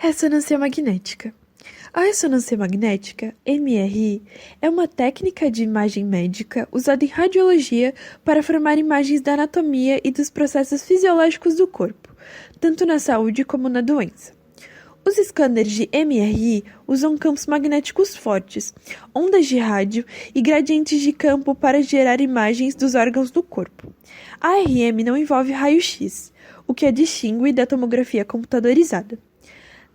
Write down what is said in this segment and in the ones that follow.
Ressonância magnética. A ressonância magnética, MRI, é uma técnica de imagem médica usada em radiologia para formar imagens da anatomia e dos processos fisiológicos do corpo, tanto na saúde como na doença. Os scanners de MRI usam campos magnéticos fortes, ondas de rádio e gradientes de campo para gerar imagens dos órgãos do corpo. A ARM não envolve raio-x, o que a distingue da tomografia computadorizada.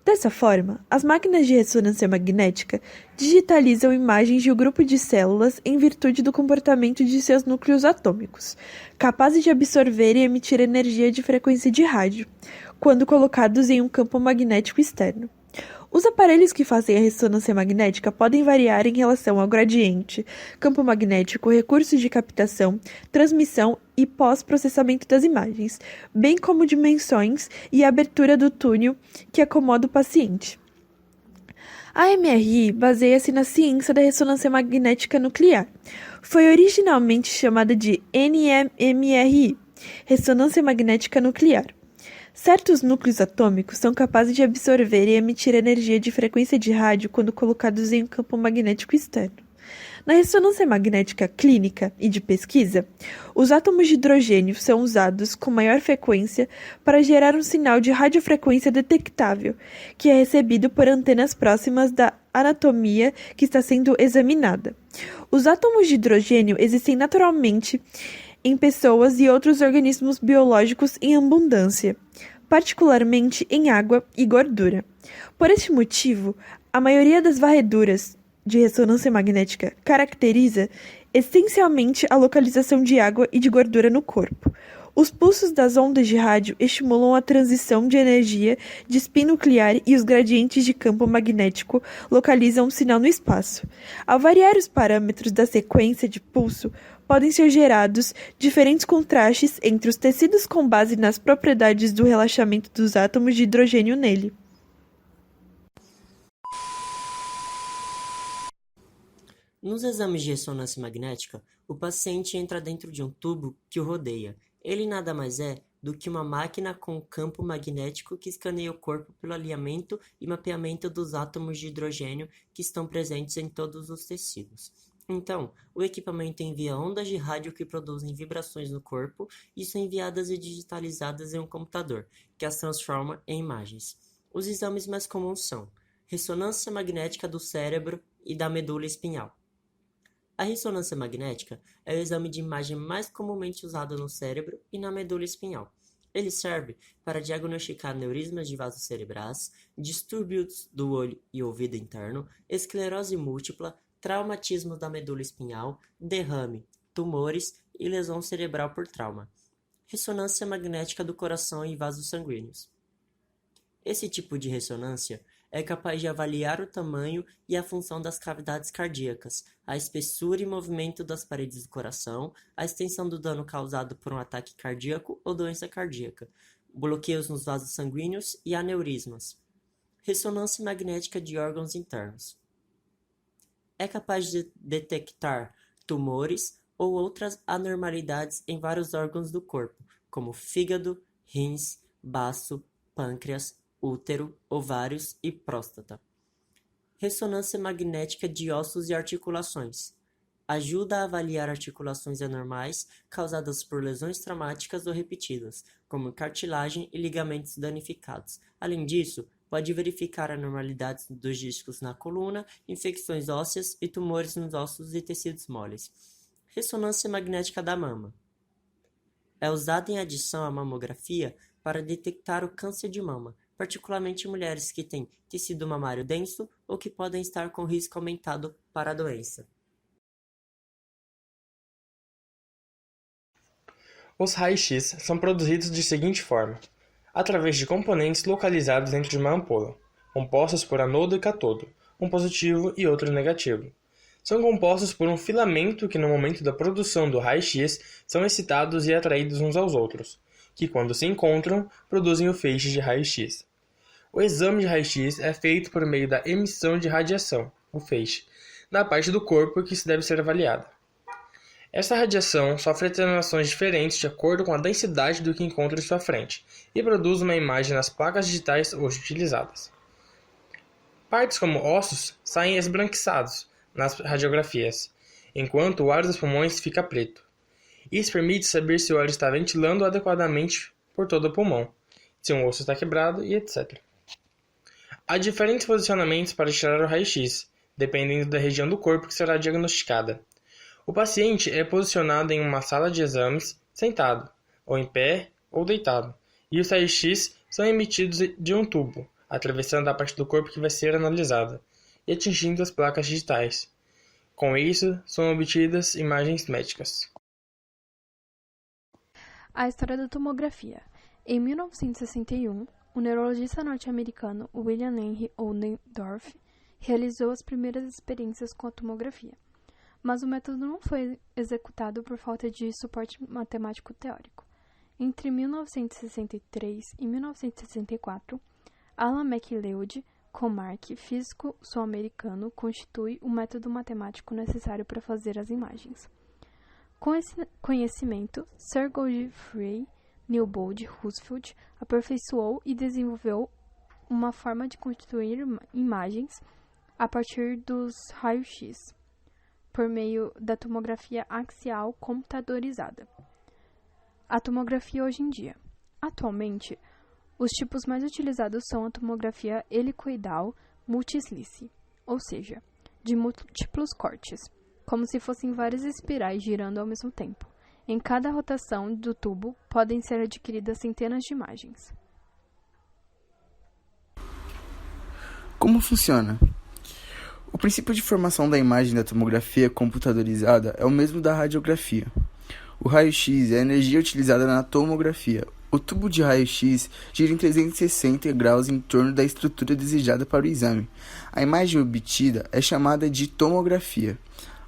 Dessa forma, as máquinas de ressonância magnética digitalizam imagens de um grupo de células em virtude do comportamento de seus núcleos atômicos, capazes de absorver e emitir energia de frequência de rádio, quando colocados em um campo magnético externo. Os aparelhos que fazem a ressonância magnética podem variar em relação ao gradiente, campo magnético, recursos de captação, transmissão e pós-processamento das imagens, bem como dimensões e abertura do túnel que acomoda o paciente. A MRI baseia-se na ciência da ressonância magnética nuclear. Foi originalmente chamada de NMRI, ressonância magnética nuclear. Certos núcleos atômicos são capazes de absorver e emitir energia de frequência de rádio quando colocados em um campo magnético externo. Na ressonância magnética clínica e de pesquisa, os átomos de hidrogênio são usados com maior frequência para gerar um sinal de radiofrequência detectável, que é recebido por antenas próximas da anatomia que está sendo examinada. Os átomos de hidrogênio existem naturalmente em pessoas e outros organismos biológicos em abundância, particularmente em água e gordura. Por este motivo, a maioria das varreduras de ressonância magnética caracteriza essencialmente a localização de água e de gordura no corpo. Os pulsos das ondas de rádio estimulam a transição de energia de spin nuclear e os gradientes de campo magnético localizam um sinal no espaço. Ao variar os parâmetros da sequência de pulso, podem ser gerados diferentes contrastes entre os tecidos com base nas propriedades do relaxamento dos átomos de hidrogênio nele. Nos exames de ressonância magnética, o paciente entra dentro de um tubo que o rodeia. Ele nada mais é do que uma máquina com campo magnético que escaneia o corpo pelo alinhamento e mapeamento dos átomos de hidrogênio que estão presentes em todos os tecidos. Então, o equipamento envia ondas de rádio que produzem vibrações no corpo e são enviadas e digitalizadas em um computador, que as transforma em imagens. Os exames mais comuns são ressonância magnética do cérebro e da medula espinhal. A ressonância magnética é o exame de imagem mais comumente usado no cérebro e na medula espinhal. Ele serve para diagnosticar aneurismas de vasos cerebrais, distúrbios do olho e ouvido interno, esclerose múltipla, traumatismo da medula espinhal, derrame, tumores e lesão cerebral por trauma. Ressonância magnética do coração e vasos sanguíneos. Esse tipo de ressonância é capaz de avaliar o tamanho e a função das cavidades cardíacas, a espessura e movimento das paredes do coração, a extensão do dano causado por um ataque cardíaco ou doença cardíaca, bloqueios nos vasos sanguíneos e aneurismas. Ressonância magnética de órgãos internos. É capaz de detectar tumores ou outras anormalidades em vários órgãos do corpo, como fígado, rins, baço, pâncreas, útero, ovários e próstata. Ressonância magnética de ossos e articulações. Ajuda a avaliar articulações anormais causadas por lesões traumáticas ou repetidas, como cartilagem e ligamentos danificados. Além disso, pode verificar anormalidades dos discos na coluna, infecções ósseas e tumores nos ossos e tecidos moles. Ressonância magnética da mama. É usada em adição à mamografia para detectar o câncer de mama, particularmente em mulheres que têm tecido mamário denso ou que podem estar com risco aumentado para a doença. Os raios-x são produzidos de seguinte forma: através de componentes localizados dentro de uma ampola, compostos por anodo e catodo, um positivo e outro negativo. São compostos por um filamento que no momento da produção do raio-x são excitados e atraídos uns aos outros, que quando se encontram, produzem o feixe de raio-x. O exame de raio-x é feito por meio da emissão de radiação, o feixe, na parte do corpo que se deve ser avaliada. Essa radiação sofre atenuações diferentes de acordo com a densidade do que encontra em sua frente e produz uma imagem nas placas digitais hoje utilizadas. Partes como ossos saem esbranquiçados nas radiografias, enquanto o ar dos pulmões fica preto. Isso permite saber se o ar está ventilando adequadamente por todo o pulmão, se um osso está quebrado e etc. Há diferentes posicionamentos para tirar o raio-x, dependendo da região do corpo que será diagnosticada. O paciente é posicionado em uma sala de exames sentado, ou em pé ou deitado, e os raios-x são emitidos de um tubo, atravessando a parte do corpo que vai ser analisada, e atingindo as placas digitais. Com isso, são obtidas imagens médicas. A história da tomografia. Em 1961, o neurologista norte-americano William Henry Ollendorff realizou as primeiras experiências com a tomografia, mas o método não foi executado por falta de suporte matemático teórico. Entre 1963 e 1964, Alan MacLeod, Comarc, físico sul-americano, constitui o método matemático necessário para fazer as imagens. Com esse conhecimento, Sir Godfrey Newbold Roosevelt aperfeiçoou e desenvolveu uma forma de constituir imagens a partir dos raios-x, por meio da tomografia axial computadorizada. A tomografia hoje em dia. Atualmente, os tipos mais utilizados são a tomografia helicoidal multislice, ou seja, de múltiplos cortes, como se fossem várias espirais girando ao mesmo tempo. Em cada rotação do tubo podem ser adquiridas centenas de imagens. Como funciona? O princípio de formação da imagem da tomografia computadorizada é o mesmo da radiografia. O raio-x é a energia utilizada na tomografia. O tubo de raio-x gira em 360 graus em torno da estrutura desejada para o exame. A imagem obtida é chamada de tomografia.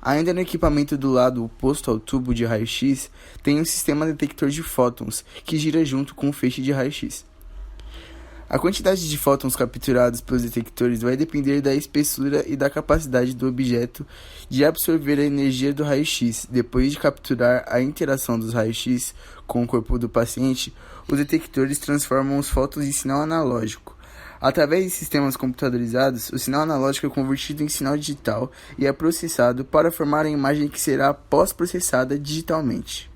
Ainda no equipamento do lado oposto ao tubo de raio-x, tem um sistema detector de fótons, que gira junto com o feixe de raio-x. A quantidade de fótons capturados pelos detectores vai depender da espessura e da capacidade do objeto de absorver a energia do raio-x. Depois de capturar a interação dos raios-x com o corpo do paciente, os detectores transformam os fótons em sinal analógico. Através de sistemas computadorizados, o sinal analógico é convertido em sinal digital e é processado para formar a imagem que será pós-processada digitalmente.